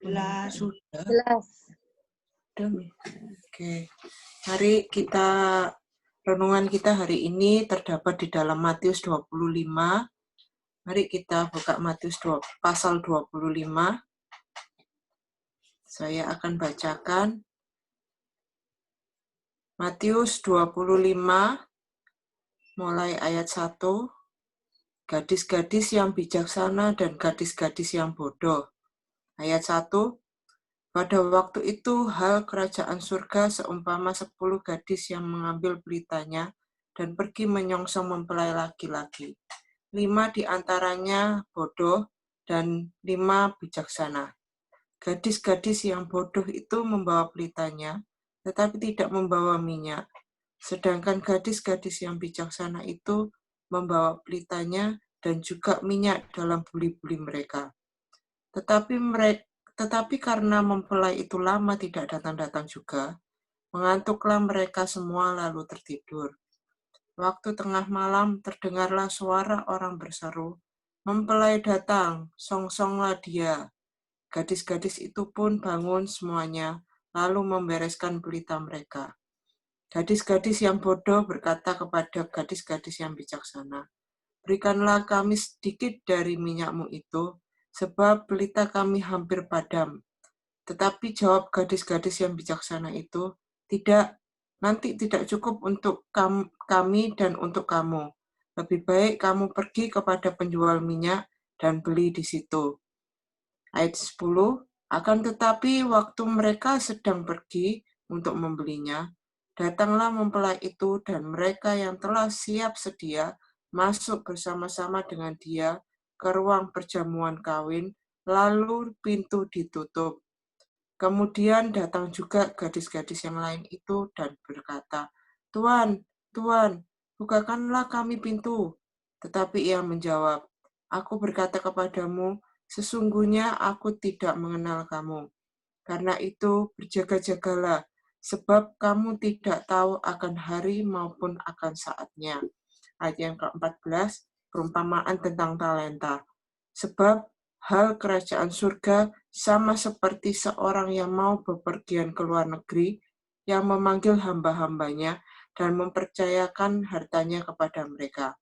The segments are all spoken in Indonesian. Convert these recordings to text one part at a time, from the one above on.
Sudah. Jelas. Oke. Mari renungan kita hari ini terdapat di dalam Matius 25. Mari kita buka Matius pasal 25. Saya akan bacakan Matius 25 mulai ayat 1. Gadis-gadis yang bijaksana dan gadis-gadis yang bodoh. Ayat 1. Pada waktu itu, hal kerajaan surga seumpama 10 gadis yang mengambil pelitanya dan pergi menyongsong mempelai laki-laki. 5 di antaranya bodoh dan 5 bijaksana. Gadis-gadis yang bodoh itu membawa pelitanya, tetapi tidak membawa minyak. Sedangkan gadis-gadis yang bijaksana itu membawa pelitanya dan juga minyak dalam buli-buli mereka. Tetapi karena mempelai itu lama tidak datang-datang juga, mengantuklah mereka semua lalu tertidur. Waktu tengah malam terdengarlah suara orang berseru, "Mempelai datang, songsonglah dia." Gadis-gadis itu pun bangun semuanya, lalu membereskan pelita mereka. Gadis-gadis yang bodoh berkata kepada gadis-gadis yang bijaksana, "Berikanlah kami sedikit dari minyakmu itu, sebab pelita kami hampir padam." Tetapi jawab gadis-gadis yang bijaksana itu, "Tidak, nanti tidak cukup untuk kami dan untuk kamu. Lebih baik kamu pergi kepada penjual minyak dan beli di situ." Ayat 10, akan tetapi waktu mereka sedang pergi untuk membelinya, datanglah mempelai itu dan mereka yang telah siap sedia masuk bersama-sama dengan dia ke ruang perjamuan kawin, lalu pintu ditutup. Kemudian datang juga gadis-gadis yang lain itu dan berkata, "Tuan, Tuan, bukakanlah kami pintu." Tetapi ia menjawab, "Aku berkata kepadamu, sesungguhnya aku tidak mengenal kamu. Karena itu berjaga-jagalah, sebab kamu tidak tahu akan hari maupun akan saatnya." Ayat yang ke-14, perumpamaan tentang talenta. Sebab hal kerajaan surga sama seperti seorang yang mau bepergian ke luar negeri, yang memanggil hamba-hambanya dan mempercayakan hartanya kepada mereka.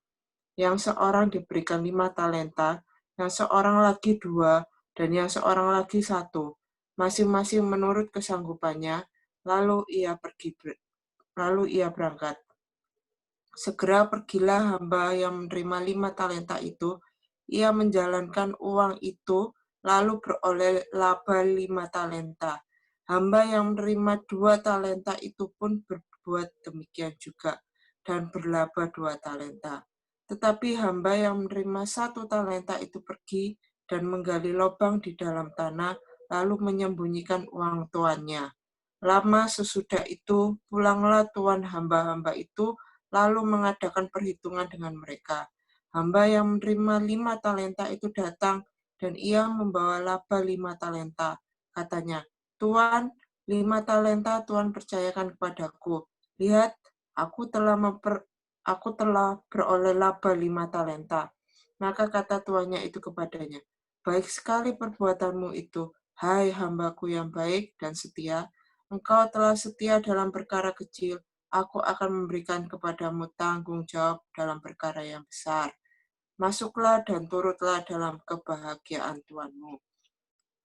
Yang seorang diberikan 5 talenta, yang seorang lagi 2, dan yang seorang lagi 1, masing-masing menurut kesanggupannya, lalu ia berangkat. Segera pergilah hamba yang menerima 5 talenta itu, ia menjalankan uang itu, lalu beroleh laba 5 talenta. Hamba yang menerima 2 talenta itu pun berbuat demikian juga, dan berlaba 2 talenta. Tetapi hamba yang menerima 1 talenta itu pergi dan menggali lubang di dalam tanah, lalu menyembunyikan uang tuannya. Lama sesudah itu, pulanglah tuan hamba-hamba itu, lalu mengadakan perhitungan dengan mereka. Hamba yang menerima 5 talenta itu datang, dan ia membawa laba 5 talenta. Katanya, "Tuan, 5 talenta Tuan percayakan kepadaku. Lihat, aku telah beroleh laba 5 talenta." Maka kata tuannya itu kepadanya, "Baik sekali perbuatanmu itu, hai hambaku yang baik dan setia. Engkau telah setia dalam perkara kecil, aku akan memberikan kepadamu tanggung jawab dalam perkara yang besar. Masuklah dan turutlah dalam kebahagiaan Tuanmu."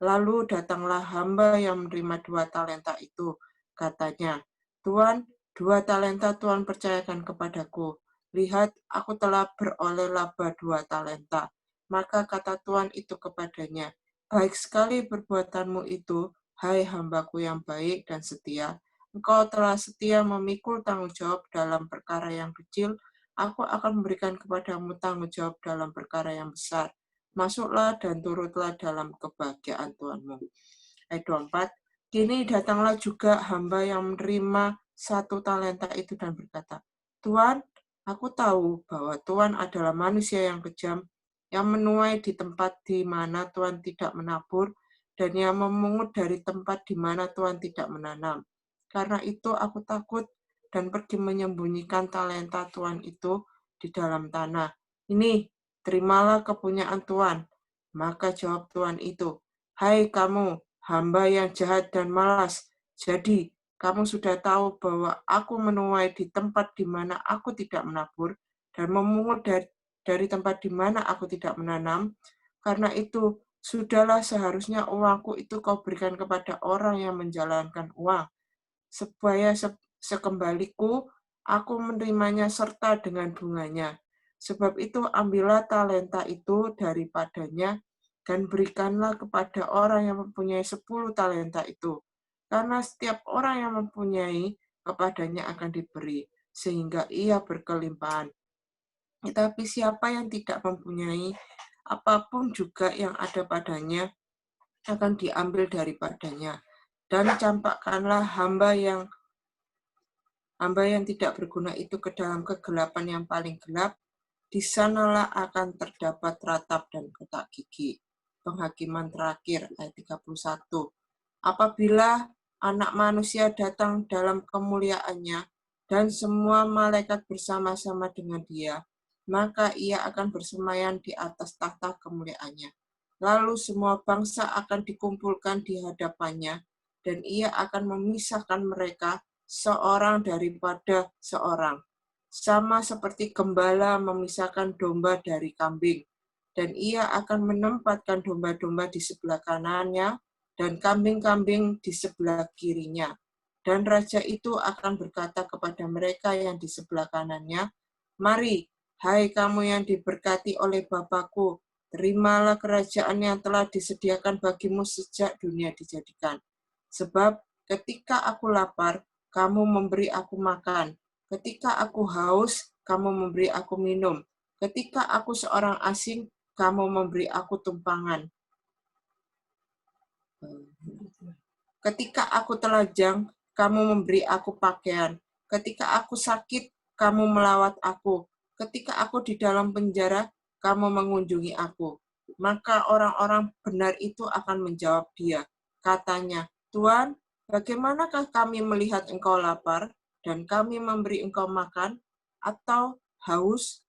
Lalu datanglah hamba yang menerima 2 talenta itu. Katanya, "Tuan, 2 talenta Tuan percayakan kepadaku. Lihat, aku telah beroleh laba 2 talenta." Maka kata Tuan itu kepadanya, "Baik sekali perbuatanmu itu, hai hambaku yang baik dan setia. Engkau telah setia memikul tanggung jawab dalam perkara yang kecil, aku akan memberikan kepadamu tanggung jawab dalam perkara yang besar. Masuklah dan turutlah dalam kebahagiaan Tuhanmu." Ayat 24, kini datanglah juga hamba yang menerima 1 talenta itu dan berkata, "Tuan, aku tahu bahwa Tuan adalah manusia yang kejam, yang menuai di tempat di mana Tuan tidak menabur, dan yang memungut dari tempat di mana Tuan tidak menanam. Karena itu aku takut dan pergi menyembunyikan talenta Tuan itu di dalam tanah. Ini, terimalah kepunyaan Tuan." Maka jawab Tuan itu, "Hai kamu, hamba yang jahat dan malas. Jadi, kamu sudah tahu bahwa aku menuai di tempat di mana aku tidak menabur, dan memungut dari tempat di mana aku tidak menanam. Karena itu, sudahlah seharusnya uangku itu kau berikan kepada orang yang menjalankan uang, supaya sekembaliku aku menerimanya serta dengan bunganya. Sebab itu ambillah talenta itu daripadanya dan berikanlah kepada orang yang mempunyai 10 talenta itu. Karena setiap orang yang mempunyai, kepadanya akan diberi, sehingga ia berkelimpahan. Tetapi siapa yang tidak mempunyai, apapun juga yang ada padanya akan diambil daripadanya. Dan campakkanlah hamba yang tidak berguna itu ke dalam kegelapan yang paling gelap, di sanalah akan terdapat ratap dan kotak gigi. Penghakiman terakhir, ayat 31. Apabila Anak Manusia datang dalam kemuliaannya, dan semua malaikat bersama-sama dengan dia, maka ia akan bersemayam di atas tahta kemuliaannya. Lalu semua bangsa akan dikumpulkan di hadapannya, dan ia akan memisahkan mereka seorang daripada seorang, sama seperti gembala memisahkan domba dari kambing. Dan ia akan menempatkan domba-domba di sebelah kanannya dan kambing-kambing di sebelah kirinya. Dan raja itu akan berkata kepada mereka yang di sebelah kanannya, "Mari, hai kamu yang diberkati oleh Bapa-Ku, terimalah kerajaan yang telah disediakan bagimu sejak dunia dijadikan. Sebab ketika aku lapar, kamu memberi aku makan. Ketika aku haus, kamu memberi aku minum. Ketika aku seorang asing, kamu memberi aku tumpangan. Ketika aku telanjang, kamu memberi aku pakaian. Ketika aku sakit, kamu melawat aku. Ketika aku di dalam penjara, kamu mengunjungi aku." Maka orang-orang benar itu akan menjawab dia. Katanya, "Tuhan, bagaimanakah kami melihat engkau lapar, dan kami memberi engkau makan, atau haus,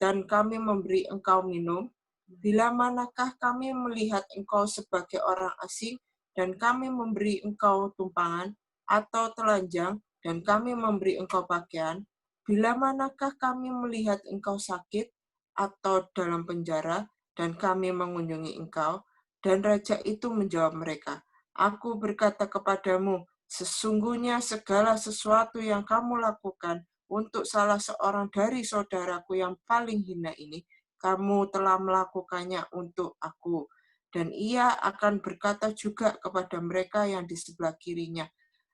dan kami memberi engkau minum? Bila manakah kami melihat engkau sebagai orang asing, dan kami memberi engkau tumpangan, atau telanjang, dan kami memberi engkau pakaian? Bila manakah kami melihat engkau sakit, atau dalam penjara, dan kami mengunjungi engkau?" Dan raja itu menjawab mereka, "Aku berkata kepadamu, sesungguhnya segala sesuatu yang kamu lakukan untuk salah seorang dari saudaraku yang paling hina ini, kamu telah melakukannya untuk aku." Dan ia akan berkata juga kepada mereka yang di sebelah kirinya,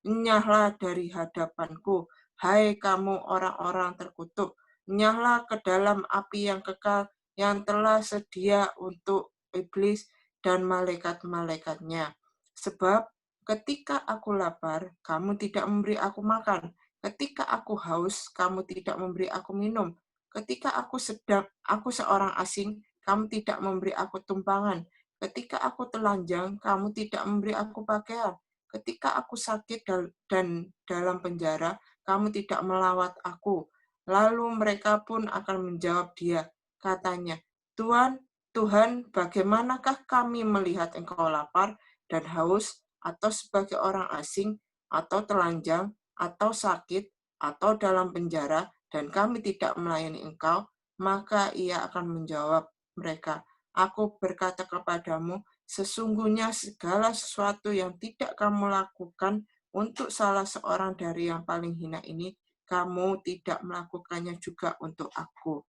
"Enyahlah dari hadapanku, hai kamu orang-orang terkutuk, enyahlah ke dalam api yang kekal yang telah sedia untuk iblis dan malaikat-malaikatnya. Sebab ketika aku lapar, kamu tidak memberi aku makan. Ketika aku haus, kamu tidak memberi aku minum. Ketika aku seorang asing, kamu tidak memberi aku tumpangan. Ketika aku telanjang, kamu tidak memberi aku pakaian. Ketika aku sakit dan dalam penjara, kamu tidak melawat aku." Lalu mereka pun akan menjawab dia. Katanya, "Tuhan, Tuhan, bagaimanakah kami melihat engkau lapar dan haus, atau sebagai orang asing, atau telanjang, atau sakit, atau dalam penjara, dan kami tidak melayani engkau?" Maka ia akan menjawab mereka, "Aku berkata kepadamu, sesungguhnya segala sesuatu yang tidak kamu lakukan untuk salah seorang dari yang paling hina ini, kamu tidak melakukannya juga untuk aku."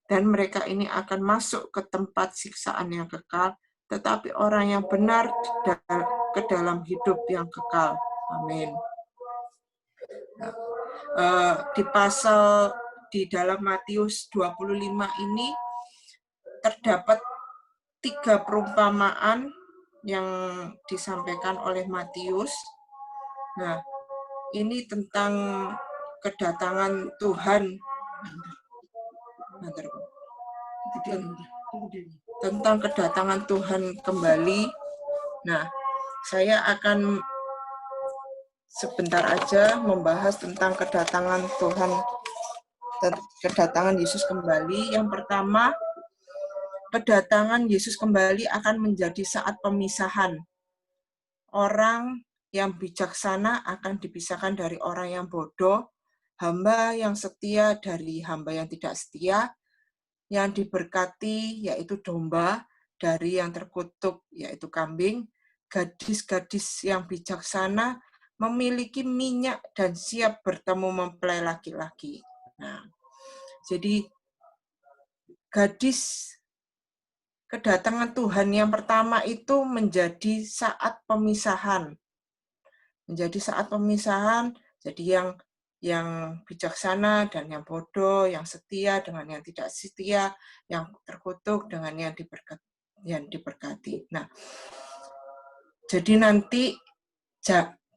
Dan mereka ini akan masuk ke tempat siksaan yang kekal, tetapi orang yang benar ke dalam hidup yang kekal. Amin. Di dalam Matius 25 ini terdapat 3 perumpamaan yang disampaikan oleh Matius. Nah, ini tentang kedatangan Tuhan. Tentang kedatangan Tuhan kembali. Nah, saya akan sebentar aja membahas tentang kedatangan Tuhan, kedatangan Yesus kembali. Yang pertama, kedatangan Yesus kembali akan menjadi saat pemisahan. orang yang bijaksana akan dipisahkan dari orang yang bodoh, hamba yang setia dari hamba yang tidak setia, yang diberkati yaitu domba dari yang terkutuk yaitu kambing, gadis-gadis yang bijaksana memiliki minyak dan siap bertemu mempelai laki-laki. Nah, jadi kedatangan Tuhan yang pertama itu menjadi saat pemisahan. Menjadi saat pemisahan, jadi yang bijaksana dan yang bodoh, yang setia dengan yang tidak setia, yang terkutuk dengan yang diberkati. Nah, jadi nanti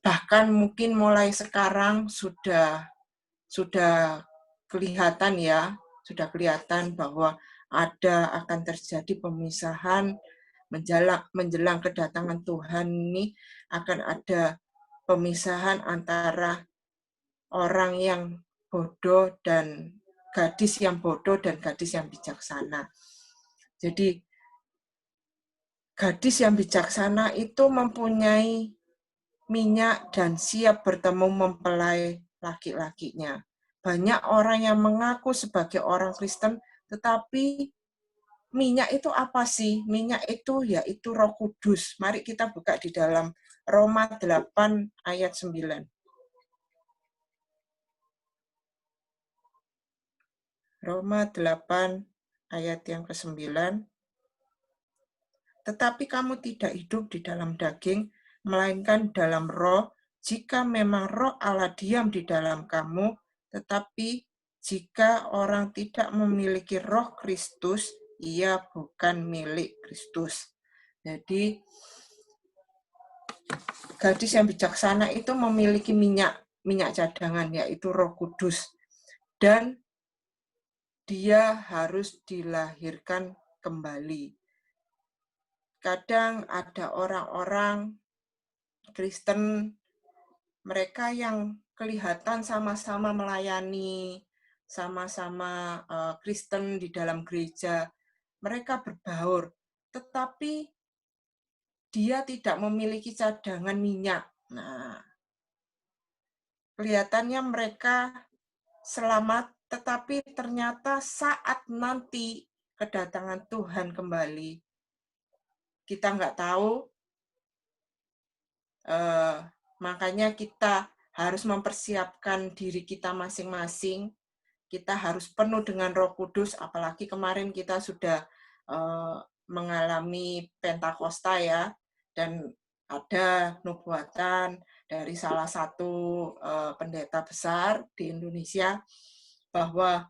bahkan mungkin mulai sekarang sudah kelihatan ya, sudah kelihatan bahwa akan terjadi pemisahan menjelang kedatangan Tuhan ini, akan ada pemisahan antara orang yang bodoh dan gadis yang bodoh dan gadis yang bijaksana. Jadi gadis yang bijaksana itu mempunyai minyak dan siap bertemu mempelai laki-lakinya. Banyak orang yang mengaku sebagai orang Kristen, tetapi minyak itu apa sih? Minyak itu yaitu Roh Kudus. Mari kita buka di dalam Roma 8 ayat 9. Roma 8 ayat yang ke-9. Tetapi kamu tidak hidup di dalam daging, melainkan dalam roh, jika memang roh Allah diam di dalam kamu, tetapi jika orang tidak memiliki roh Kristus, ia bukan milik Kristus. Jadi, gadis yang bijaksana itu memiliki minyak cadangan, yaitu Roh Kudus. Dan dia harus dilahirkan kembali. Kadang ada orang-orang Kristen, mereka yang kelihatan sama-sama melayani, sama-sama Kristen di dalam gereja, mereka berbaur, tetapi dia tidak memiliki cadangan minyak. Nah, kelihatannya mereka selamat, tetapi ternyata saat nanti kedatangan Tuhan kembali, kita nggak tahu, makanya kita harus mempersiapkan diri kita masing-masing. Kita harus penuh dengan Roh Kudus, apalagi kemarin kita sudah mengalami Pentakosta ya, dan ada nubuatan dari salah satu pendeta besar di Indonesia bahwa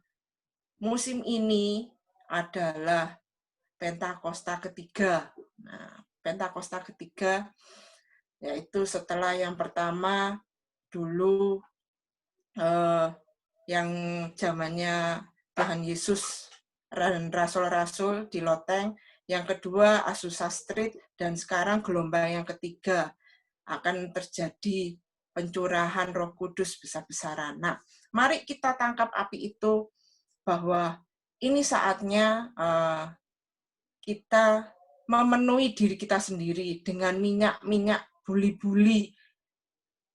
musim ini adalah Pentakosta ketiga. Nah, Pentakosta ketiga yaitu setelah yang pertama dulu yang zamannya Tuhan Yesus dan rasul-rasul di loteng, yang kedua Azusa Street, dan sekarang gelombang yang ketiga akan terjadi pencurahan Roh Kudus besar-besaran. Nah, mari kita tangkap api itu, bahwa ini saatnya kita memenuhi diri kita sendiri dengan minyak-minyak buli-buli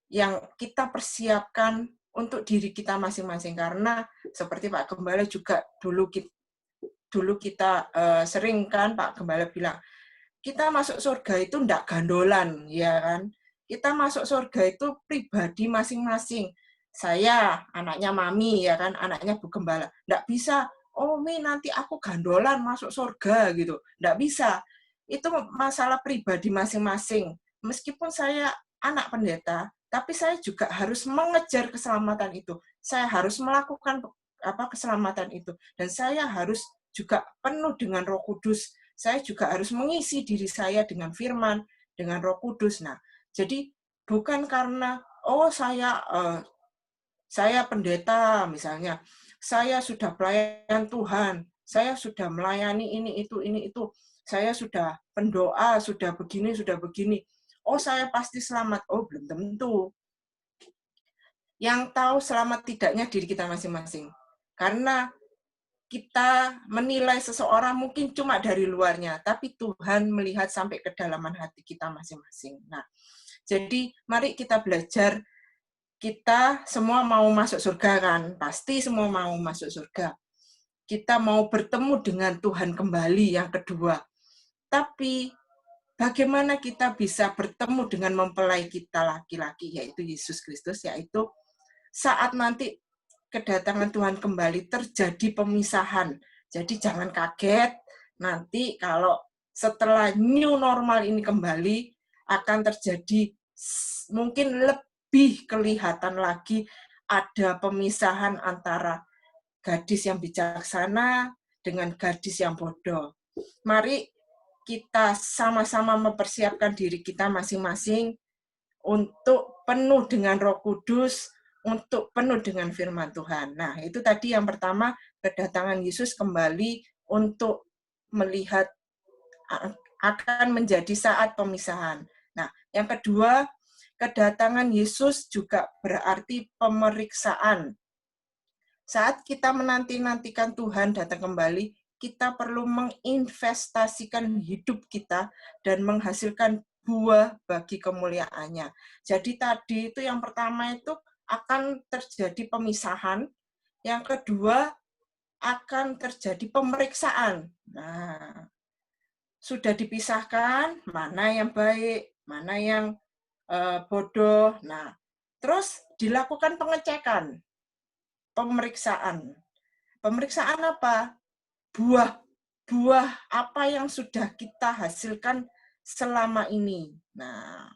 yang kita persiapkan untuk diri kita masing-masing. Karena seperti Pak Gembala juga dulu kita sering kan Pak Gembala bilang, kita masuk surga itu enggak gandolan, ya kan? Kita masuk surga itu pribadi masing-masing. Saya anaknya Mami, ya kan, anaknya Bu Gembala. Enggak bisa, oh Mi nanti aku gandolan masuk surga gitu. Enggak bisa. Itu masalah pribadi masing-masing. Meskipun saya anak pendeta, tapi saya juga harus mengejar keselamatan itu. Saya harus melakukan keselamatan itu. Dan saya harus juga penuh dengan Roh Kudus. Saya juga harus mengisi diri saya dengan firman, dengan Roh Kudus. Nah, jadi bukan karena saya pendeta misalnya, saya sudah pelayan Tuhan, saya sudah melayani ini itu, saya sudah pendoa, sudah begini. Oh, saya pasti selamat. Oh, belum tentu. Yang tahu selamat tidaknya diri kita masing-masing. Karena kita menilai seseorang mungkin cuma dari luarnya, tapi Tuhan melihat sampai kedalaman hati kita masing-masing. Nah, jadi mari kita belajar, kita semua mau masuk surga kan? Pasti semua mau masuk surga. Kita mau bertemu dengan Tuhan kembali yang kedua. Tapi bagaimana kita bisa bertemu dengan mempelai kita laki-laki, yaitu Yesus Kristus, yaitu saat nanti kedatangan Tuhan kembali terjadi pemisahan. Jadi jangan kaget nanti kalau setelah new normal ini kembali akan terjadi mungkin lebih kelihatan lagi ada pemisahan antara gadis yang bijaksana dengan gadis yang bodoh. Mari kita sama-sama mempersiapkan diri kita masing-masing untuk penuh dengan Roh Kudus, untuk penuh dengan firman Tuhan. Nah, itu tadi yang pertama, kedatangan Yesus kembali untuk melihat akan menjadi saat pemisahan. Nah, yang kedua, kedatangan Yesus juga berarti pemeriksaan. Saat kita menanti-nantikan Tuhan datang kembali, kita perlu menginvestasikan hidup kita dan menghasilkan buah bagi kemuliaannya. Jadi tadi itu yang pertama itu akan terjadi pemisahan, yang kedua akan terjadi pemeriksaan. Nah, sudah dipisahkan mana yang baik, mana yang bodoh. Nah, terus dilakukan pengecekan, pemeriksaan. Pemeriksaan apa? Buah apa yang sudah kita hasilkan selama ini. Nah,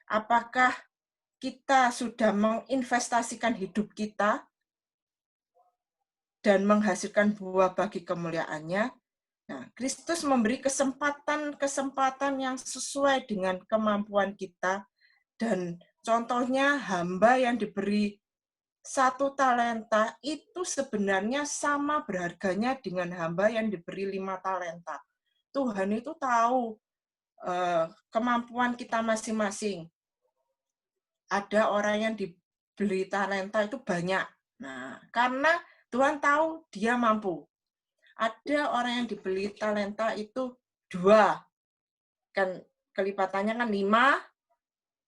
apakah kita sudah menginvestasikan hidup kita dan menghasilkan buah bagi kemuliaannya? Nah, Kristus memberi kesempatan-kesempatan yang sesuai dengan kemampuan kita, dan contohnya hamba yang diberi 1 talenta itu sebenarnya sama berharganya dengan hamba yang diberi 5 talenta. Tuhan itu tahu kemampuan kita masing-masing. Ada orang yang diberi talenta itu banyak. Nah, karena Tuhan tahu dia mampu. Ada orang yang diberi talenta itu 2. Kan kelipatannya kan 5,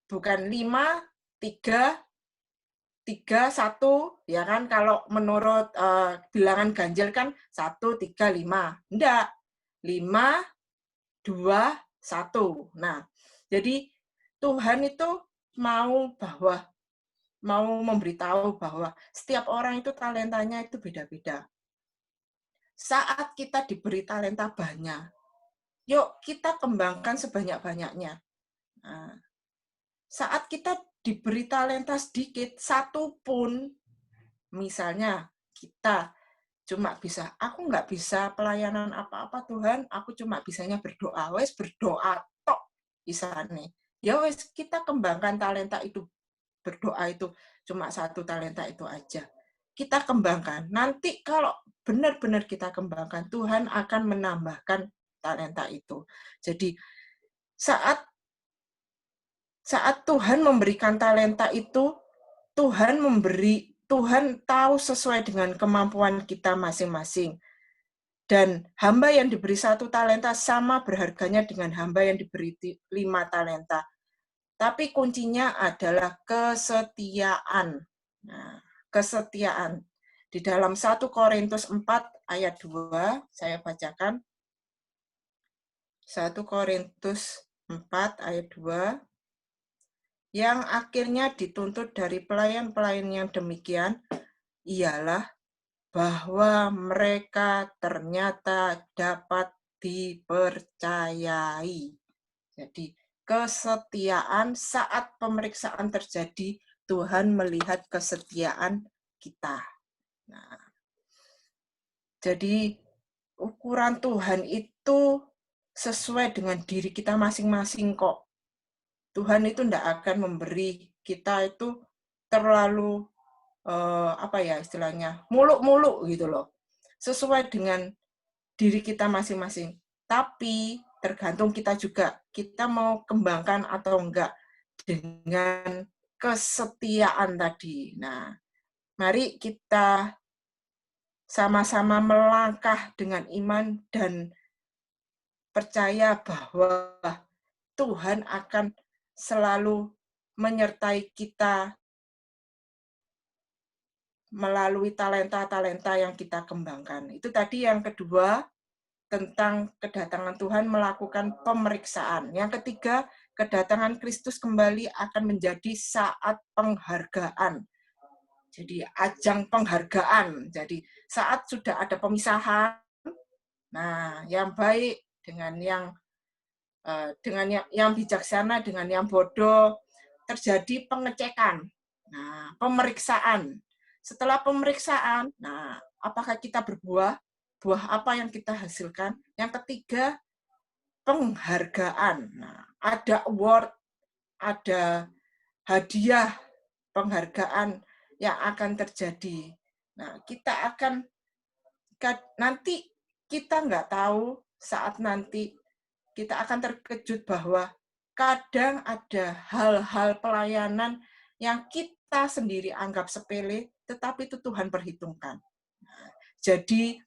bukan 5, 3, 1, ya kan, kalau menurut bilangan ganjil kan 1, 3, 5. Enggak, 5, 2, 1. Nah, jadi Tuhan itu mau memberitahu bahwa setiap orang itu talentanya itu beda-beda. Saat kita diberi talenta banyak, yuk kita kembangkan sebanyak-banyaknya. Nah, saat kita diberi talenta sedikit, 1 pun, misalnya kita cuma bisa, aku nggak bisa pelayanan apa-apa Tuhan, aku cuma bisanya berdoa, wes berdoa tok isane. Ya wes kita kembangkan talenta itu, berdoa itu cuma 1 talenta itu aja. Kita kembangkan. Nanti kalau benar-benar kita kembangkan, Tuhan akan menambahkan talenta itu. Jadi saat Tuhan memberikan talenta itu, Tuhan tahu sesuai dengan kemampuan kita masing-masing. Dan hamba yang diberi 1 talenta sama berharganya dengan hamba yang diberi 5 talenta. Tapi kuncinya adalah kesetiaan. Nah, kesetiaan. Di dalam 1 Korintus 4 ayat 2, saya bacakan. 1 Korintus 4 ayat 2. Yang akhirnya dituntut dari pelayan-pelayan yang demikian ialah bahwa mereka ternyata dapat dipercayai. Jadi, kesetiaan saat pemeriksaan terjadi, Tuhan melihat kesetiaan kita. Nah, jadi, ukuran Tuhan itu sesuai dengan diri kita masing-masing kok. Tuhan itu tidak akan memberi kita itu terlalu apa ya istilahnya, muluk-muluk gitu loh. Sesuai dengan diri kita masing-masing. Tapi tergantung kita juga, kita mau kembangkan atau enggak dengan kesetiaan tadi. Nah, mari kita sama-sama melangkah dengan iman dan percaya bahwa Tuhan akan selalu menyertai kita melalui talenta-talenta yang kita kembangkan. Itu tadi yang kedua, tentang kedatangan Tuhan melakukan pemeriksaan. Yang ketiga, kedatangan Kristus kembali akan menjadi saat penghargaan. Jadi ajang penghargaan. Jadi saat sudah ada pemisahan, nah yang baik dengan yang bijaksana dengan yang bodoh, terjadi pengecekan. Nah, pemeriksaan. Setelah pemeriksaan, nah, apakah kita berbuah? Buah apa yang kita hasilkan? Yang ketiga, penghargaan. Nah, ada award, ada hadiah penghargaan yang akan terjadi. Nah, kita akan nanti kita nggak tahu saat nanti kita akan terkejut bahwa kadang ada hal-hal pelayanan yang kita sendiri anggap sepele, tetapi itu Tuhan perhitungkan. Jadi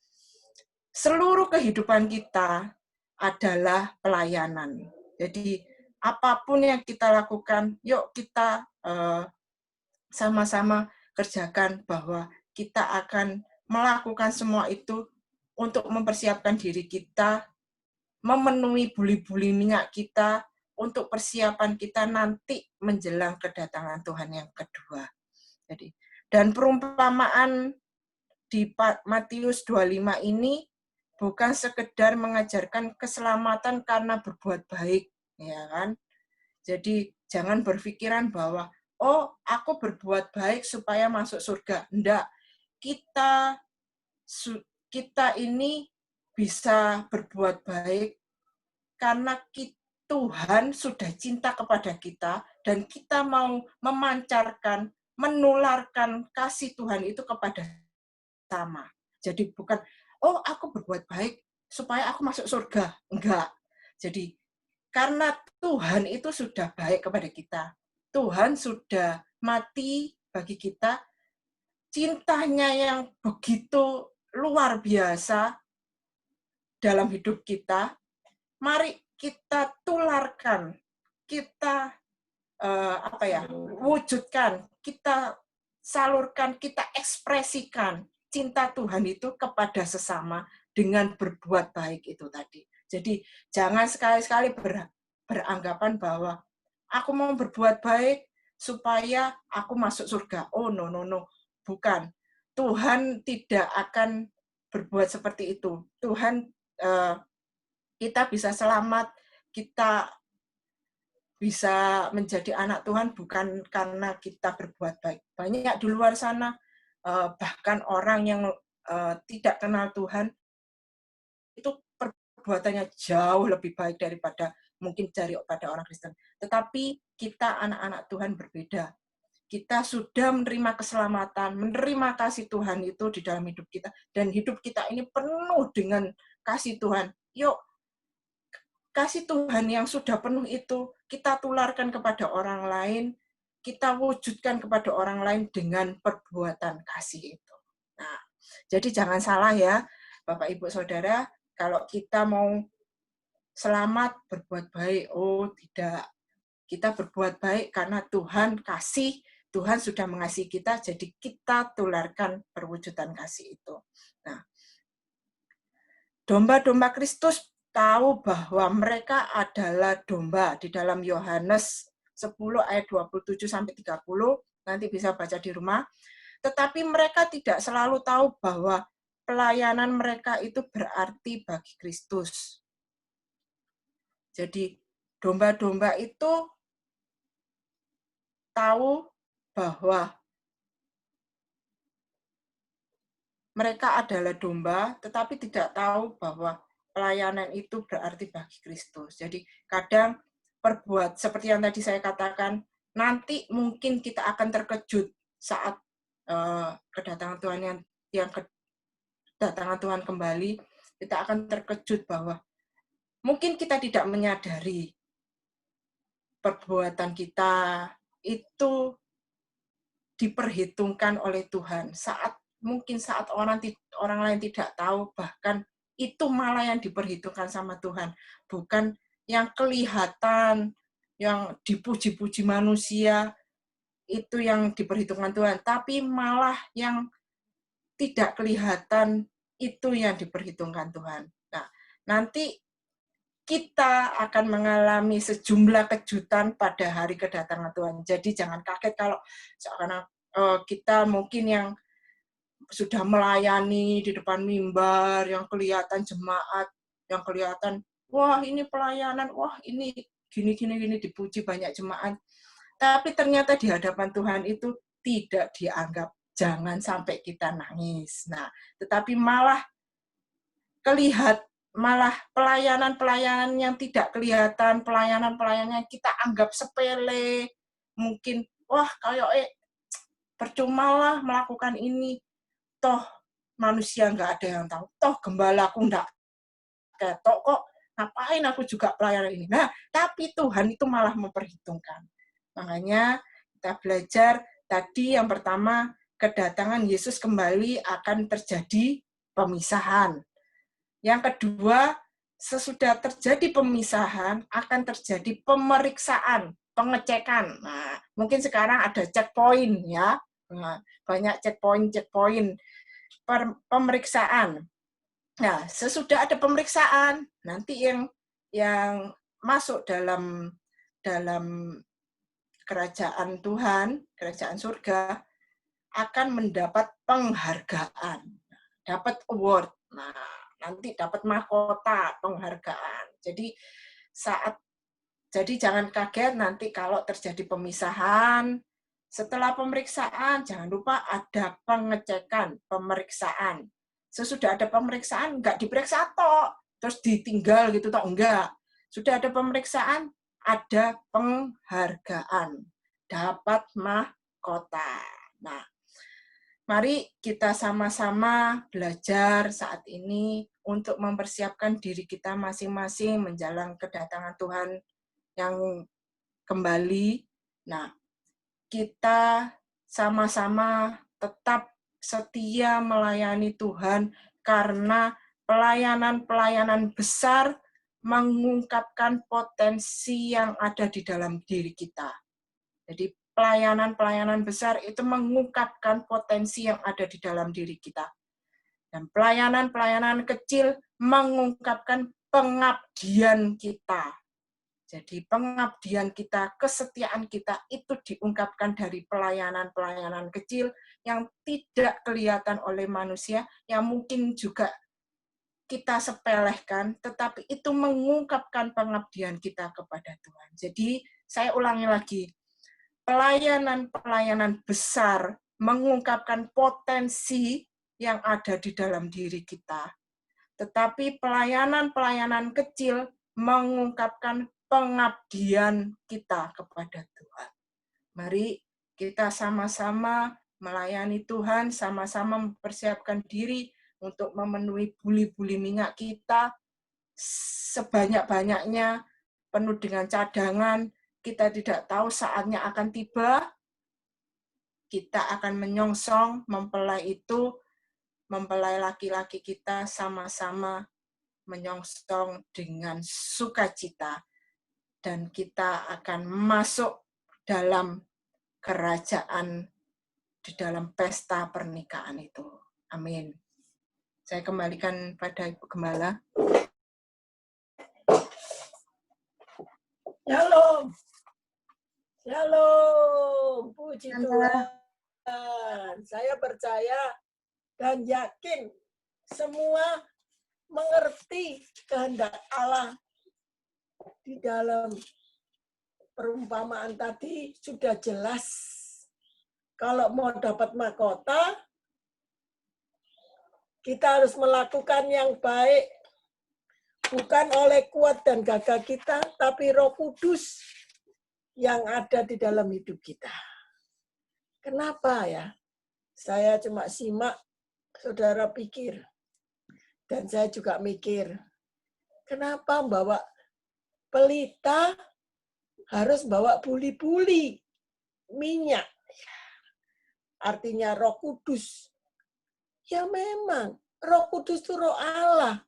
seluruh kehidupan kita adalah pelayanan. Jadi apapun yang kita lakukan, yuk kita sama-sama kerjakan bahwa kita akan melakukan semua itu untuk mempersiapkan diri kita, memenuhi buli-buli minyak kita, untuk persiapan kita nanti menjelang kedatangan Tuhan yang kedua. Jadi, dan perumpamaan di Matius 25 ini bukan sekedar mengajarkan keselamatan karena berbuat baik, ya kan? Jadi jangan berpikiran bahwa oh, aku berbuat baik supaya masuk surga. Enggak. Kita ini bisa berbuat baik karena Tuhan sudah cinta kepada kita dan kita mau memancarkan, menularkan kasih Tuhan itu kepada sama. Jadi bukan, oh aku berbuat baik supaya aku masuk surga. Enggak. Jadi karena Tuhan itu sudah baik kepada kita. Tuhan sudah mati bagi kita. Cintanya yang begitu luar biasa dalam hidup kita. Mari kita tularkan, kita wujudkan, kita salurkan, kita ekspresikan cinta Tuhan itu kepada sesama dengan berbuat baik itu tadi. Jadi jangan sekali-sekali beranggapan bahwa aku mau berbuat baik supaya aku masuk surga. Oh no, bukan. Tuhan tidak akan berbuat seperti itu. Tuhan kita bisa selamat, kita bisa menjadi anak Tuhan bukan karena kita berbuat baik. Banyak di luar sana, bahkan orang yang tidak kenal Tuhan, itu perbuatannya jauh lebih baik daripada mungkin pada orang Kristen. Tetapi kita anak-anak Tuhan berbeda. Kita sudah menerima keselamatan, menerima kasih Tuhan itu di dalam hidup kita, dan hidup kita ini penuh dengan kasih Tuhan. Yuk, kasih Tuhan yang sudah penuh itu kita tularkan kepada orang lain, kita wujudkan kepada orang lain dengan perbuatan kasih itu. Nah, jadi jangan salah ya, Bapak Ibu Saudara, kalau kita mau selamat berbuat baik, oh tidak. Kita berbuat baik karena Tuhan kasih, Tuhan sudah mengasihi kita, jadi kita tularkan perwujudan kasih itu. Nah, domba-domba Kristus tahu bahwa mereka adalah domba di dalam Yohanes 10 ayat 27 sampai 30, nanti bisa baca di rumah. Tetapi mereka tidak selalu tahu bahwa pelayanan mereka itu berarti bagi Kristus. Jadi domba-domba itu tahu bahwa mereka adalah domba, tetapi tidak tahu bahwa pelayanan itu berarti bagi Kristus. Jadi kadang seperti yang tadi saya katakan, nanti mungkin kita akan terkejut saat kedatangan Tuhan yang kedatangan Tuhan kembali, kita akan terkejut bahwa mungkin kita tidak menyadari perbuatan kita itu diperhitungkan oleh Tuhan saat mungkin saat orang lain tidak tahu, bahkan itu malah yang diperhitungkan sama Tuhan, bukan yang kelihatan, yang dipuji-puji manusia, itu yang diperhitungkan Tuhan, tapi malah yang tidak kelihatan itu yang diperhitungkan Tuhan. Nah, nanti kita akan mengalami sejumlah kejutan pada hari kedatangan Tuhan. Jadi jangan kaget kalau seakan kita mungkin yang sudah melayani di depan mimbar, yang kelihatan jemaat, yang kelihatan, wah ini pelayanan, wah ini gini dipuji banyak jemaat. Tapi ternyata di hadapan Tuhan itu tidak dianggap. Jangan sampai kita nangis. Nah, tetapi malah pelayanan yang tidak kelihatan, pelayanan yang kita anggap sepele, mungkin, wah kayak percumalah melakukan ini, toh manusia nggak ada yang tahu, toh gembalaku nggak ketok kok, ngapain aku juga pelayanan ini. Nah, tapi Tuhan itu malah memperhitungkan. Makanya kita belajar tadi yang pertama, kedatangan Yesus kembali akan terjadi pemisahan. Yang kedua, sesudah terjadi pemisahan, akan terjadi pemeriksaan, pengecekan. Nah, mungkin sekarang ada checkpoint ya, nah, banyak checkpoint pemeriksaan. Nah, sesudah ada pemeriksaan, nanti yang masuk dalam kerajaan Tuhan, kerajaan surga, akan mendapat penghargaan, dapat award. Nah, nanti dapat mahkota penghargaan. Jadi jangan kaget nanti kalau terjadi pemisahan. Setelah pemeriksaan, jangan lupa ada pengecekan, pemeriksaan. Sesudah ada pemeriksaan, enggak diperiksa toh, terus ditinggal gitu toh, enggak. Sudah ada pemeriksaan, ada penghargaan, dapat mahkota. Nah, mari kita sama-sama belajar saat ini untuk mempersiapkan diri kita masing-masing menjelang kedatangan Tuhan yang kembali. Nah, kita sama-sama tetap setia melayani Tuhan karena pelayanan-pelayanan besar mengungkapkan potensi yang ada di dalam diri kita. Jadi pelayanan-pelayanan besar itu mengungkapkan potensi yang ada di dalam diri kita. Dan pelayanan-pelayanan kecil mengungkapkan pengabdian kita. Jadi pengabdian kita, kesetiaan kita itu diungkapkan dari pelayanan-pelayanan kecil yang tidak kelihatan oleh manusia, yang mungkin juga kita sepelehkan, tetapi itu mengungkapkan pengabdian kita kepada Tuhan. Jadi saya ulangi lagi, pelayanan-pelayanan besar mengungkapkan potensi yang ada di dalam diri kita. Tetapi pelayanan-pelayanan kecil mengungkapkan pengabdian kita kepada Tuhan. Mari kita sama-sama melayani Tuhan, sama-sama mempersiapkan diri untuk memenuhi buli-buli minyak kita sebanyak-banyaknya, penuh dengan cadangan. Kita tidak tahu saatnya akan tiba, kita akan menyongsong, mempelai laki-laki kita sama-sama menyongsong dengan sukacita, dan kita akan masuk dalam kerajaan di dalam pesta pernikahan itu. Amin. Saya kembalikan pada Ibu Gembala. Shalom. Shalom. Puji Tuhan. Saya percaya dan yakin semua mengerti kehendak Allah di dalam perumpamaan tadi sudah jelas. Kalau mau dapat mahkota, kita harus melakukan yang baik, bukan oleh kuat dan gagah kita, tapi Roh Kudus yang ada di dalam hidup kita. Kenapa ya? Saya cuma simak, saudara pikir. Dan saya juga mikir, kenapa bawa pelita harus bawa buli-buli minyak? Artinya Roh Kudus Ya memang, Roh Kudus itu Roh Allah.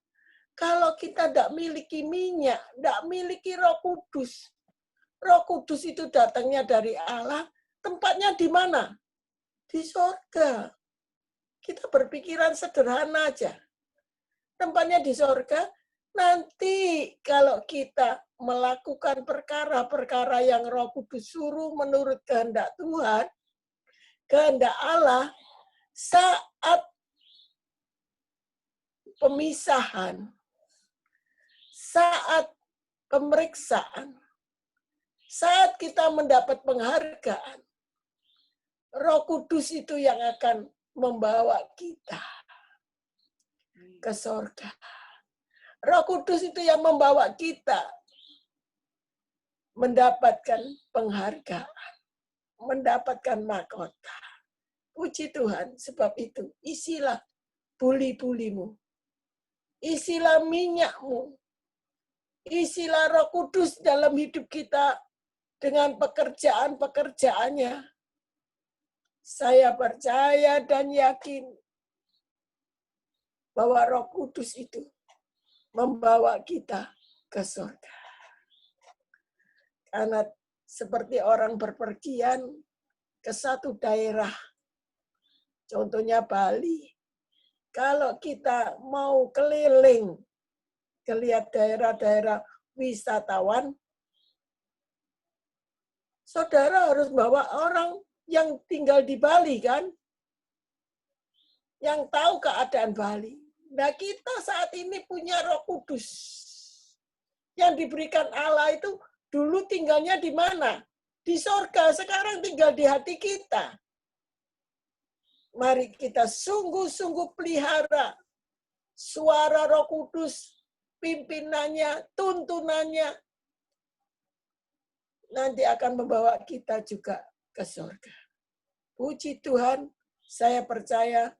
Kalau kita tidak miliki minyak, tidak miliki Roh Kudus. Roh Kudus itu datangnya dari Allah, tempatnya di mana? Di sorga. Kita berpikiran sederhana aja. Tempatnya di sorga, nanti kalau kita melakukan perkara-perkara yang Roh Kudus suruh menurut kehendak Tuhan, kehendak Allah, saat pemisahan, saat pemeriksaan, saat kita mendapat penghargaan, Roh Kudus itu yang akan membawa kita ke sorga. Roh Kudus itu yang membawa kita mendapatkan penghargaan, mendapatkan mahkota. Puji Tuhan, sebab itu isilah buli-bulimu, isilah minyakmu, isilah Roh Kudus dalam hidup kita dengan pekerjaan-pekerjaannya. Saya percaya dan yakin bahwa Roh Kudus itu membawa kita ke surga. Karena seperti orang berpergian ke satu daerah, contohnya Bali, kalau kita mau keliling, lihat daerah-daerah wisatawan, saudara harus bawa orang yang tinggal di Bali, kan? Yang tahu keadaan Bali. Nah, kita saat ini punya Roh Kudus. Yang diberikan Allah itu dulu tinggalnya di mana? Di sorga, sekarang tinggal di hati kita. Mari kita sungguh-sungguh pelihara suara Roh Kudus, pimpinannya, tuntunannya, nanti akan membawa kita juga ke surga. Puji Tuhan, saya percaya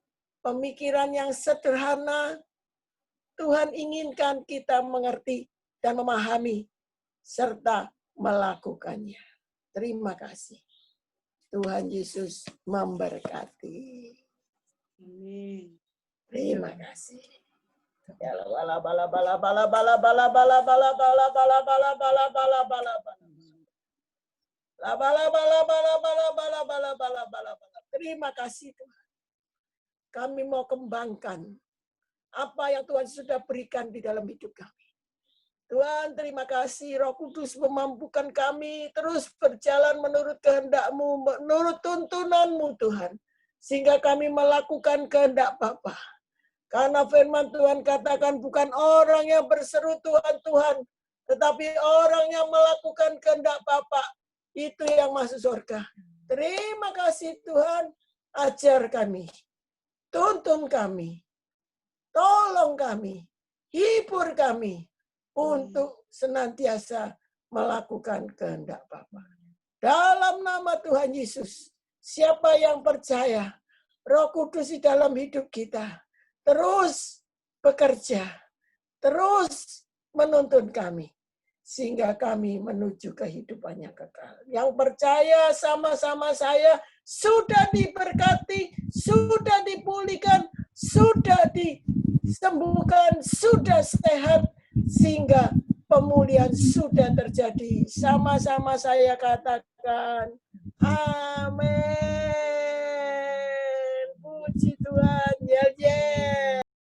pemikiran yang sederhana Tuhan inginkan kita mengerti dan memahami serta melakukannya. Terima kasih. Tuhan Yesus memberkati. Amin. Terima kasih. Ya bala bala bala bala bala bala bala bala bala bala bala bala bala bala bala. La bala bala bala bala bala bala bala bala bala. Terima kasih Tuhan. Kami mau kembangkan apa yang Tuhan sudah berikan di dalam hidup kami. Tuhan, terima kasih Roh Kudus memampukan kami terus berjalan menurut kehendak-Mu, menurut tuntunan-Mu Tuhan. Sehingga kami melakukan kehendak Bapa. Karena firman Tuhan katakan bukan orang yang berseru Tuhan, Tuhan. Tetapi orang yang melakukan kehendak Bapa. Itu yang masuk surga. Terima kasih Tuhan. Ajar kami. Tuntun kami. Tolong kami. Hibur kami. Untuk senantiasa melakukan kehendak Bapa. Dalam nama Tuhan Yesus, siapa yang percaya Roh Kudus di dalam hidup kita, terus bekerja, terus menuntun kami, sehingga kami menuju kehidupan yang kekal. Yang percaya sama-sama saya, sudah diberkati, sudah dipulihkan, sudah disembuhkan, sudah sehat, sehingga pemulihan sudah terjadi. Sama-sama saya katakan, amin. Puji Tuhan. Yel, yel.